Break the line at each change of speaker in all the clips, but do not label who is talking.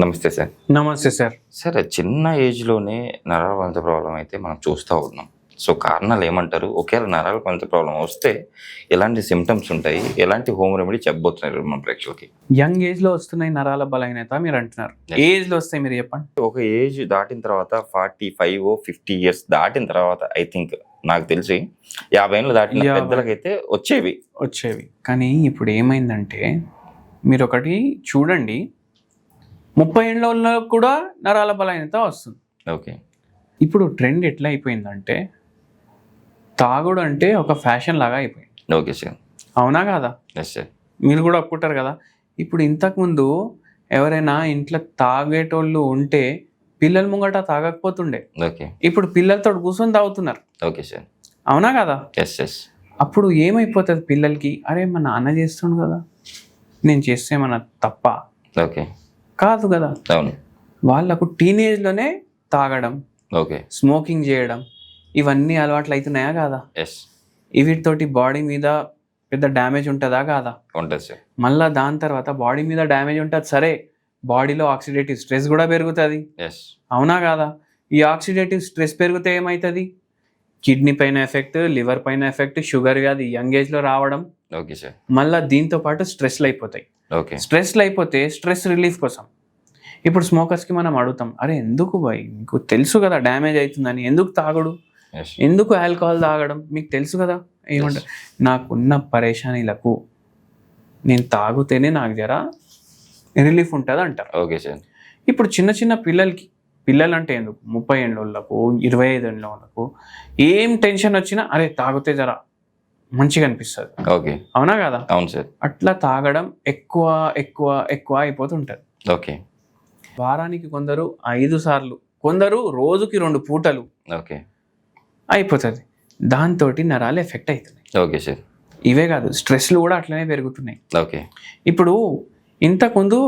నమస్తే సార్.
నమస్తే sir.
Sir చిన్న ఏజ్‌లోనే నరాల పంచ ప్రాబ్లమ్ అయితే మనం చూస్తా ఉన్నాం. సో కారణాలు ఏమంటారు? ఒకవేళ నరాల పంచ ప్రాబ్లమ్ వస్తే ఎలాంటి సింప్టమ్స్ ఉంటాయి? ఎలాంటి హోమ్ రెమెడీ చెప్పబోతున్నారు మన ప్రేక్షకులకి?
యంగ్ ఏజ్‌లో వస్తున్నాయి నరాల బలహీనత మీరు అంటున్నారు. ఏ ఏజ్‌లో వస్తాయి మీరు చెప్పండి?
ఒక ఏజ్ దాటిన తర్వాత 45 50 ఇయర్స్ దాటిన తర్వాత ఐ థింక్ నాకు తెలిసి 50 ఏళ్ళు దాటిన పెద్దలకైతే వచ్చేవి.
కానీ ఇప్పుడు ఏమైందంటే మీరు ఒకటి చూడండి, 30 ఏళ్ళలో కూడా నరాల బలహీనత వస్తుంది.
ఓకే.
ఇప్పుడు ట్రెండ్ ఎట్లా అయిపోయిందంటే తాగుడు అంటే ఒక ఫ్యాషన్ లాగా అయిపోయింది.
Okay sir.
అవునా కాదా?
Yes sir.
మీరు కూడా ఒప్పుకుంటారు కదా. ఇప్పుడు ఇంతకుముందు ఎవరైనా ఇంట్లో తాగేటోళ్ళు ఉంటే పిల్లల ముంగట తాగకపోతుండే.
ఓకే.
ఇప్పుడు పిల్లలతో కూర్చొని తాగుతున్నారు.
Okay sir.
అవునా కదా?
Yes yes.
అప్పుడు ఏమైపోతుంది పిల్లలకి, అరే మా నాన్న చేస్తుండు కదా, నేను చేస్తే మన తప్ప
ఓకే.
కాదు కదా.
అవును.
వాళ్ళకు టీనేజ్లోనే తాగడం,
ఓకే.
స్మోకింగ్ చేయడం, ఇవన్నీ అలవాట్లు అవుతున్నాయా కాదా?
ఎస్.
వీటితోటి బాడీ మీద పెద్ద డ్యామేజ్ ఉంటుందా కాదా?
ఉంటుంది సార్.
మళ్ళీ దాని తర్వాత బాడీ మీద డ్యామేజ్ ఉంటుంది సరే, బాడీలో ఆక్సిడేటివ్ స్ట్రెస్ కూడా పెరుగుతుంది.
ఎస్.
అవునా కాదా? ఈ ఆక్సిడేటివ్ స్ట్రెస్ పెరిగితే ఏమవుతుంది? కిడ్నీ పైన ఎఫెక్ట్, లివర్ పైన ఎఫెక్ట్, షుగర్ వ్యాధి యంగ్ ఏజ్లో రావడం.
Okay sir.
మళ్ళీ దీంతో పాటు స్ట్రెస్లు అయిపోతాయి.
ఓకే.
స్ట్రెస్లు అయిపోతే స్ట్రెస్ రిలీఫ్ కోసం ఇప్పుడు స్మోకర్స్కి మనం అడుగుతాం, అరే ఎందుకు బాయ్, మీకు తెలుసు కదా డ్యామేజ్ అవుతుందని, ఎందుకు తాగడు,
ఎస్.
ఎందుకు ఆల్కహాల్ తాగడం, మీకు తెలుసు కదా. ఏమంటారు, నాకున్న పరేషానీలకు నేను తాగితేనే నాకు జర రిలీఫ్ ఉంటుంది అంటారు.
Okay sir.
ఇప్పుడు చిన్న చిన్న పిల్లలు అంటే ఎందుకు 30 ఏళ్ళకు 25 ఏళ్ళకు ఏం టెన్షన్ వచ్చినా అరే తాగితే జర మంచిగా అనిపిస్తుంది.
ఓకే.
అవునా కదా?
అవును సార్.
అట్లా తాగడం ఎక్కువ ఎక్కువ ఎక్కువ అయిపోతుంటుంది.
ఓకే.
వారానికి కొందరు 5 సార్లు, కొందరు రోజుకి 2 పూటలు
ఓకే.
అయిపోతుంది. దాంతో నరాలు ఎఫెక్ట్ అవుతున్నాయి.
Okay sir.
ఇవే కాదు, స్ట్రెస్లు కూడా అట్లనే పెరుగుతున్నాయి.
ఓకే.
ఇప్పుడు ఇంతకుముందు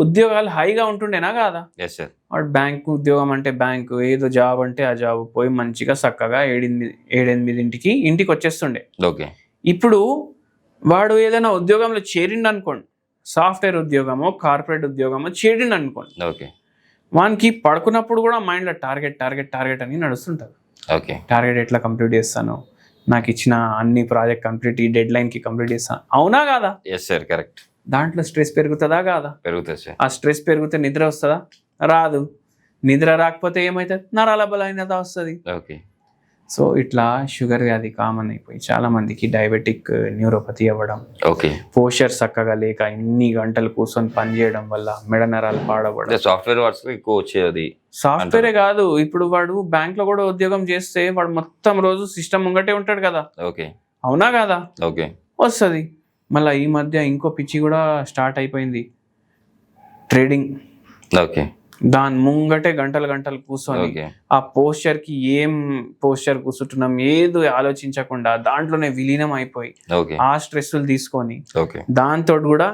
ఉద్యోగాలు హైగా ఉంటుండేనా కాదా?
Yes sir.
వాడు బ్యాంకు ఉద్యోగం అంటే బ్యాంకు, ఏదో జాబ్ అంటే ఆ జాబ్ పోయి మంచిగా చక్కగా 7-8 ఇంటికి వచ్చేస్తుండే.
ఓకే.
ఇప్పుడు వాడు ఏదైనా ఉద్యోగంలో చేరిండు అనుకోండి, సాఫ్ట్వేర్ ఉద్యోగమో కార్పొరేట్ ఉద్యోగమో చేరిండు అనుకోండి,
ఓకే.
వానికి పడుకున్నప్పుడు కూడా మైండ్లో టార్గెట్ టార్గెట్ టార్గెట్ అని నడుస్తుంటుంది.
ఓకే.
టార్గెట్ ఎట్లా కంప్లీట్ చేస్తాను, నాకు ఇచ్చిన అన్ని ప్రాజెక్ట్ కంప్లీట్ ఈ డెడ్ లైన్కి కంప్లీట్ చేస్తాను. అవునా కాదా?
Yes sir. కరెక్ట్.
దాంట్లో స్ట్రెస్ పెరుగుతుందా కాదా?
పెరుగుతుంది సార్.
ఆ స్ట్రెస్ పెరిగితే నిద్ర వస్తుందా? రాదు. నిద్ర రాకపోతే ఏమవుతుంది? నరాల బలహీనత వస్తుంది.
ఓకే.
సో ఇట్లా షుగర్ వ్యాధి కామన్ అయిపోయి చాలా మందికి డయాబెటిక్ న్యూరోపతి అవ్వడం,
ఓకే.
పోస్చర్ చక్కగా లేక ఇన్ని గంటలు కూర్చొని పని చేయడం వల్ల మెడ నరాలు పాడవడం.
సాఫ్ట్వేర్ వర్క్స్ ఎక్కువ వచ్చేది.
సాఫ్ట్వేరే కాదు, ఇప్పుడు వాడు బ్యాంక్ లో కూడా ఉద్యోగం చేస్తే వాడు మొత్తం రోజు సిస్టమ్ ముంగటే ఉంటాడు కదా.
ఓకే.
అవునా కాదా?
ఓకే.
వస్తుంది. మళ్ళీ ఈ మధ్య ఇంకో పిచ్చి కూడా స్టార్ట్ అయిపోయింది, ట్రేడింగ్.
ఓకే.
దాని ముంగటే గంటలు గంటలు కూర్చొని
ఓకే.
ఆ పోస్చర్కి ఏం పోస్చర్ కూర్చుంటున్నాం ఏదో ఆలోచించకుండా దాంట్లోనే విలీనం అయిపోయి
ఓకే.
ఆ స్ట్రెస్లు తీసుకొని
ఓకే.
దాంతో కూడా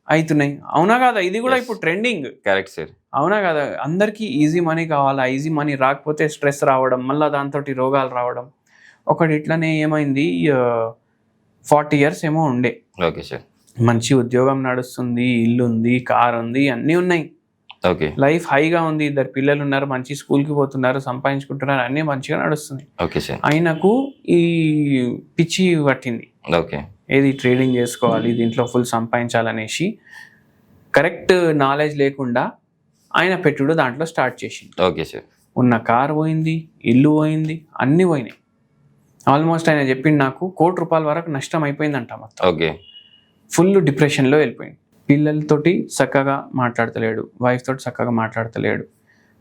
అవుతున్నాయి. అవునా కదా? ఇది కూడా ఇప్పుడు ట్రెండింగ్.
Correct sir.
అవునా కదా? అందరికీ ఈజీ మనీ కావాలా, ఈజీ మనీ రాకపోతే స్ట్రెస్ రావడం, మళ్ళీ దాంతో రోగాలు రావడం. ఒకటి ఇట్లనే ఏమైంది, 40 years ఏమో ఉండే,
ఓకే సార్,
మంచి ఉద్యోగం నడుస్తుంది, ఇల్లు ఉంది, కార్ ఉంది, అన్నీ ఉన్నాయి,
ఓకే,
లైఫ్ హైగా ఉంది, 2 పిల్లలు ఉన్నారు, మంచి స్కూల్కి పోతున్నారు, సంపాదించుకుంటున్నారు, అన్నీ మంచిగా నడుస్తుంది.
Okay sir.
ఆయనకు ఈ పిచ్చి పట్టింది,
ఓకే,
ఏది ట్రేడింగ్ చేసుకోవాలి, దీంట్లో ఫుల్ సంపాదించాలనేసి కరెక్ట్ నాలెడ్జ్ లేకుండా ఆయన పెట్టుడు దాంట్లో స్టార్ట్ చేసింది.
Okay sir.
ఉన్న కార్ పోయింది, ఇల్లు పోయింది, అన్నీ పోయినాయి. ఆల్మోస్ట్ ఆయన చెప్పింది నాకు ₹1 కోటి వరకు నష్టం అయిపోయిందంట మొత్తం.
ఓకే.
ఫుల్ డిప్రెషన్లో వెళ్ళిపోయింది. పిల్లలతోటి చక్కగా మాట్లాడతలేడు, వైఫ్ తోటి చక్కగా మాట్లాడతలేడు,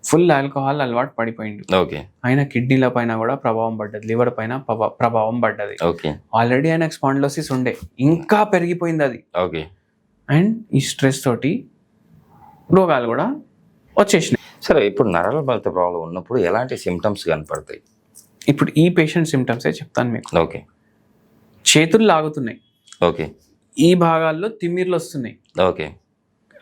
ఫుల్ ఆల్కహాల్ అలవాటు పడిపోయిండు.
ఓకే.
ఆయన కిడ్నీల పైన కూడా ప్రభావం పడ్డది, లివర్ పైన ప్రభావం పడ్డది.
ఓకే.
ఆల్రెడీ ఆయనకు స్పాండిలోసిస్ ఉండే, ఇంకా పెరిగిపోయింది అది.
ఓకే.
అండ్ ఈ స్ట్రెస్ తోటి రోగాలు కూడా వచ్చేసినాయి.
సరే, ఇప్పుడు నరాల బలత ప్రాబ్లం ఉన్నప్పుడు ఎలాంటి సిమ్టమ్స్ కనపడతాయి?
ఇప్పుడు ఈ పేషెంట్ సిమ్టమ్సే చెప్తాను మీకు.
ఓకే.
చేతులు లాగుతున్నాయి,
ఓకే,
ఈ భాగాల్లో తిమ్మిర్లు వస్తున్నాయి,
ఓకే,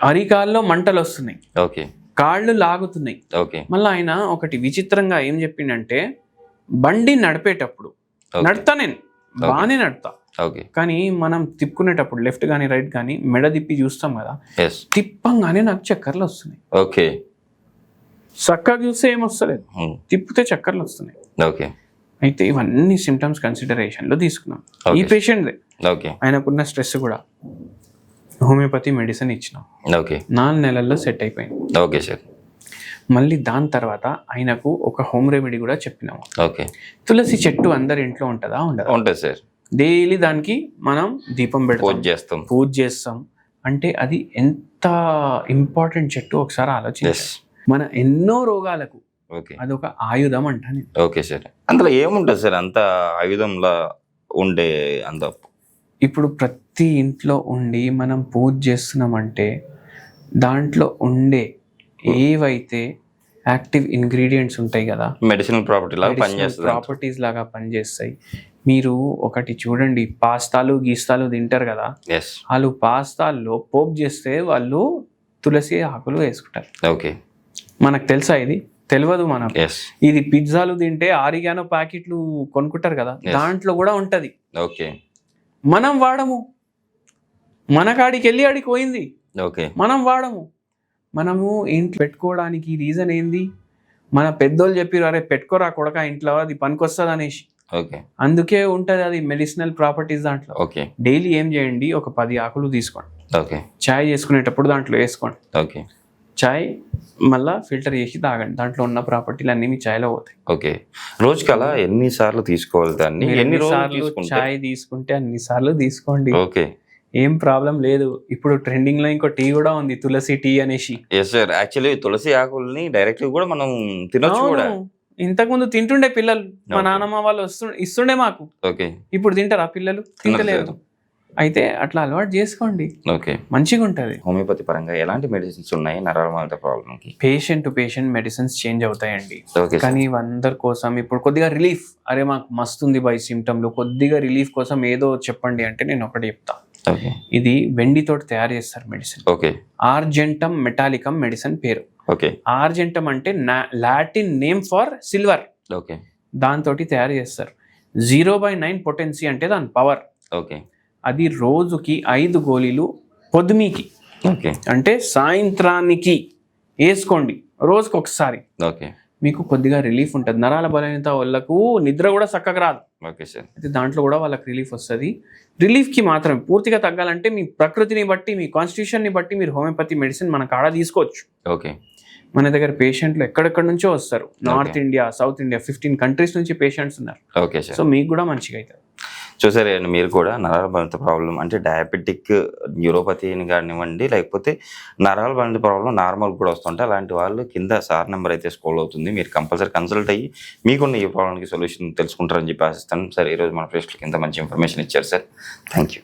అరికాల్లో మంటలు వస్తున్నాయి,
ఓకే,
కాళ్ళు లాగుతున్నాయి.
ఓకే.
మళ్ళీ ఆయన ఒకటి విచిత్రంగా ఏం చెప్పిండంటే, బండి నడిపేటప్పుడు నడుతా, నేను బాగానే నడుతా,
ఓకే.
కానీ మనం తిప్పుకునేటప్పుడు లెఫ్ట్ కానీ రైట్ కానీ మెడ తిప్పి చూస్తాం కదా,
ఎస్.
తిప్పంగానే నాకు చక్కర్లు వస్తున్నాయి.
ఓకే.
చక్కగా చూస్తే ఏం వస్తలేదు, తిప్పితే చక్కర్లు వస్తున్నాయి.
ఓకే.
అయితే ఇవన్నీ సిమ్టమ్స్ కన్సిడరేషన్లో తీసుకున్నాం. ఈ పేషెంట్దే
ఓకే.
ఆయనకున్న స్ట్రెస్ కూడా హోమియోపతి మెడిసిన్ ఇచ్చినాం.
ఓకే.
4 నెలల్లో సెట్ అయిపోయింది.
Okay sir.
మళ్ళీ దాని తర్వాత ఆయనకు ఒక హోమ్ రెమెడీ కూడా చెప్పినాము.
ఓకే.
తులసి చెట్టు అందరి ఇంట్లో ఉంటుందా? ఉండదా?
ఉంటుంది సార్.
డైలీ దానికి మనం దీపం
పూజ చేస్తాం.
పూజ చేస్తాం. అంటే అది ఎంత ఇంపార్టెంట్ చెట్టు ఒకసారి ఆలోచించాలి. మన ఎన్నో రోగాలకు
ఓకే.
అదొక ఆయుధం అంటాను.
Okay sir. అందులో ఏముంటుంది సార్ అంత ఆయుధంలా ఉండే అంత?
ఇప్పుడు ప్రతి ఇంట్లో ఉండి మనం పూజ చేస్తున్నామంటే దాంట్లో ఉండే ఏవైతే యాక్టివ్ ఇంగ్రీడియంట్స్ ఉంటాయి కదా,
మెడిసినల్ ప్రాపర్టీ లాగా పనిచేస్తుంది,
ప్రాపర్టీస్ లాగా పనిచేస్తాయి. మీరు ఒకటి చూడండి, పాస్తాలు గీస్తాలు తింటారు కదా, వాళ్ళు పాస్తాల్లో పోపు చేస్తే వాళ్ళు తులసి ఆకులు వేసుకుంటారు.
ఓకే.
మనకు తెలుసా? ఇది తెలియదు మనకు. ఇది పిజ్జాలు తింటే ఆరిగానో ప్యాకెట్లు కొనుక్కుంటారు కదా, దాంట్లో కూడా ఉంటది.
ఓకే.
మనం వాడము, మన కాడికి వెళ్ళి ఆడికి పోయింది.
ఓకే.
మనం వాడము. మనము ఇంట్లో పెట్టుకోవడానికి రీజన్ ఏంది? మన పెద్దోళ్ళు చెప్పారు, అరే పెట్టుకోరా కొడక ఇంట్లో, అది పనికొస్తుంది అనేసి.
ఓకే.
అందుకే ఉంటుంది అది మెడిసినల్ ప్రాపర్టీస్ దాంట్లో.
ఓకే.
డైలీ ఏం చేయండి, ఒక 10 ఆకులు తీసుకోండి.
ఓకే.
చాయ్ చేసుకునేటప్పుడు దాంట్లో వేసుకోండి.
ఓకే.
చాయ్ మళ్ళా ఫిల్టర్ చేసి తాగండి, దాంట్లో ఉన్న ప్రాపర్టీలు అన్ని మీ చాయ్లో పోతాయి.
ఓకే. రోజుకి అలా ఎన్నిసార్లు తీసుకోవాలి దాన్ని? ఎన్ని రోజులు
చాయ్ తీసుకుంటే అన్ని సార్లు తీసుకోండి.
ఓకే.
ఏం ప్రాబ్లం లేదు. ఇప్పుడు ట్రెండింగ్ లో ఇంకో టీ కూడా ఉంది, తులసి టీ అనేసి.
Yes sir. యాక్చువల్లీ తులసి ఆకుల్ని డైరెక్ట్ కూడా మనం తినొచ్చు కూడా.
ఇంతకు ముందు తింటుండే పిల్లలు, మా నాన్నమ్మ వాళ్ళు ఇస్తుండే మాకు.
ఓకే.
ఇప్పుడు తింటారా పిల్లలు? తింటలేదు. అయితే అట్లా అలవాటు చేసుకోండి.
ఓకే.
మంచిగా ఉంటది.
హోమియోపతి పరంగా ఎలాంటి మెడిసిన్స్ ఉన్నాయి నరాల ప్రాబ్లమ్ కి?
Patient to patient medicines change అవుతాయండి.
ఓకే.
కానీ అందరి కోసం ఇప్పుడు కొద్దిగా రిలీఫ్, అరే మాకు మస్తుంది బై సిమ్టమ్లు, కొద్దిగా రిలీఫ్ కోసం ఏదో చెప్పండి అంటే నేను ఒకటి చెప్తా.
ఓకే.
ఇది వెండితోటి తయారు చేస్తారు మెడిసిన్.
ఓకే.
ఆర్జెంటమ్ మెటాలికమ్ మెడిసిన్ పేరు.
ఓకే.
ఆర్జెంటమ్ అంటే Latin name for silver.
Okay.
దాంతో తయారు చేస్తారు. 0/9 పొటెన్సీ అంటే దాని పవర్.
ఓకే.
అది రోజుకి 5 గోళీలు పొద్దుమీకి,
ఓకే,
అంటే సాయంత్రానికి వేసుకోండి, రోజుకి ఒకసారి.
ఓకే.
మీకు కొద్దిగా రిలీఫ్ ఉంటుంది. నరాల బలహీనత వాళ్ళకు నిద్ర కూడా చక్కగా రాదు.
Okay sir.
అయితే దాంట్లో కూడా వాళ్ళకి రిలీఫ్ వస్తుంది. రిలీఫ్కి మాత్రం పూర్తిగా తగ్గాలంటే మీ ప్రకృతిని బట్టి, మీ కాన్స్టిట్యూషన్ని బట్టి మీరు హోమియోపతి మెడిసిన్ మన కాడ తీసుకోవచ్చు.
ఓకే.
మన దగ్గర పేషెంట్లు ఎక్కడెక్కడి నుంచో వస్తారు. North India, south India, 15 countries నుంచి పేషెంట్స్ ఉన్నారు.
Okay sir.
సో మీకు కూడా మంచిగా అవుతుంది.
చూసారండి, మీరు కూడా నరాల బలహీనత ప్రాబ్లం అంటే డయాబెటిక్ న్యూరోపతిని కానివ్వండి, లేకపోతే నరాల బలహీనత ప్రాబ్లం నార్మల్ కూడా వస్తుంటే అలాంటి వాళ్ళు కింద సార్ నెంబర్ అయితే స్క్రోల్ అవుతుంది, మీరు కంపల్సరీ కన్సల్ట్ అయ్యి మీకున్న ఈ ప్రాబ్లంకి సొల్యూషన్ తెలుసుకుంటారని చెప్పి ఆశిస్తాను సార్. ఈరోజు మన ప్రేక్షకులకి ఇంత మంచి ఇన్ఫర్మేషన్ ఇచ్చారు సార్. Thank you.